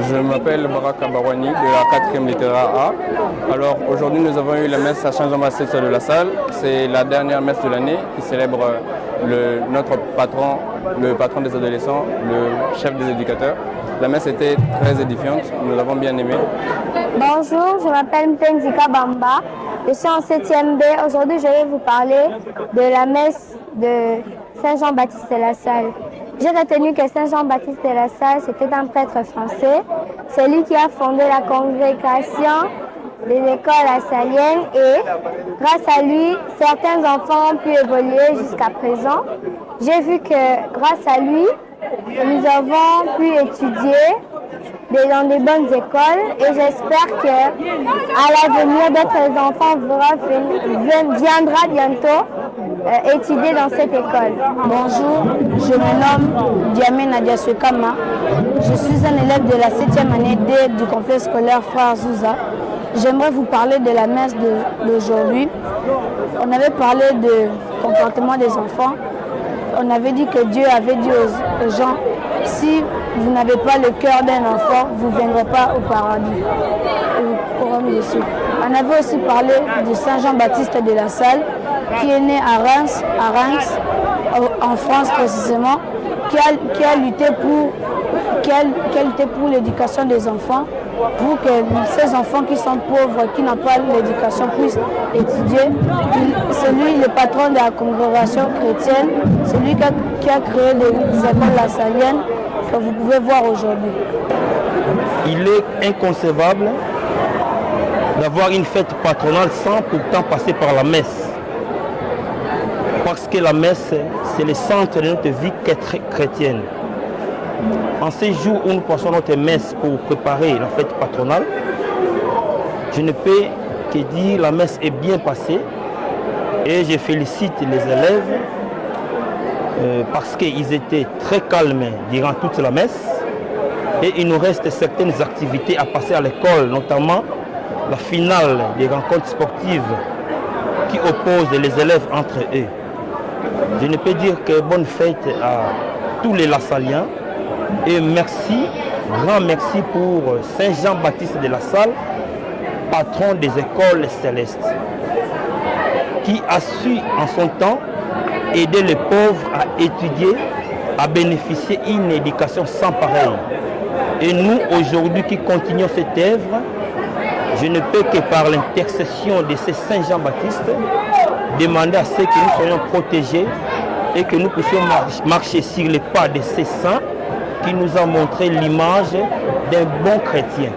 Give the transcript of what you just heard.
Je m'appelle Baraka Barouani de la 4e littéraire A. Alors aujourd'hui nous avons eu la messe à Saint-Jean-Baptiste de la Salle. C'est la dernière messe de l'année qui célèbre notre patron, le patron des adolescents, le chef des éducateurs. La messe était très édifiante, nous l'avons bien aimée. Bonjour, je m'appelle Mpenzika Bamba, je suis en 7e B. Aujourd'hui je vais vous parler de la messe de Saint-Jean-Baptiste de la Salle. J'ai retenu que Saint Jean-Baptiste de la Salle, c'était un prêtre français, celui qui a fondé la congrégation des écoles lassaliennes et grâce à lui, certains enfants ont pu évoluer jusqu'à présent. J'ai vu que grâce à lui, nous avons pu étudier dans des bonnes écoles et j'espère qu'à l'avenir, d'autres enfants viendront bientôt étudier dans cette école. Bonjour, je me nomme Diamé Nadia Swekama. Je suis un élève de la 7e année D du complexe scolaire Frère Zouza. J'aimerais vous parler de la messe d'aujourd'hui. On avait parlé du comportement des enfants. On avait dit que Dieu avait dit aux gens, si vous n'avez pas le cœur d'un enfant, vous ne viendrez pas au paradis, au royaume des cieux. On avait aussi parlé de Saint Jean-Baptiste de la Salle, qui est né à Reims, en France précisément, qui a lutté pour l'éducation des enfants, pour que ces enfants qui sont pauvres, qui n'ont pas l'éducation, puissent étudier. C'est lui le patron de la congrégation chrétienne, c'est lui qui a créé les écoles lassaliennes que vous pouvez voir aujourd'hui. Il est inconcevable d'avoir une fête patronale sans pourtant passer par la messe. Parce que la messe, c'est le centre de notre vie chrétienne. En ces jours où nous passons notre messe pour préparer la fête patronale, je ne peux que dire la messe est bien passée et je félicite les élèves parce qu'ils étaient très calmes durant toute la messe et il nous reste certaines activités à passer à l'école, notamment la finale des rencontres sportives qui opposent les élèves entre eux. Je ne peux dire que bonne fête à tous les Lassaliens et merci, grand merci pour Saint Jean-Baptiste de la Salle, patron des écoles célestes, qui a su en son temps aider les pauvres à étudier, à bénéficier d'une éducation sans pareil. Et nous, aujourd'hui, qui continuons cette œuvre, je ne peux que par l'intercession de ces Saint Jean-Baptiste demander à ceux que nous soyons protégés et que nous puissions marcher sur les pas de ces saints qui nous ont montré l'image d'un bon chrétien.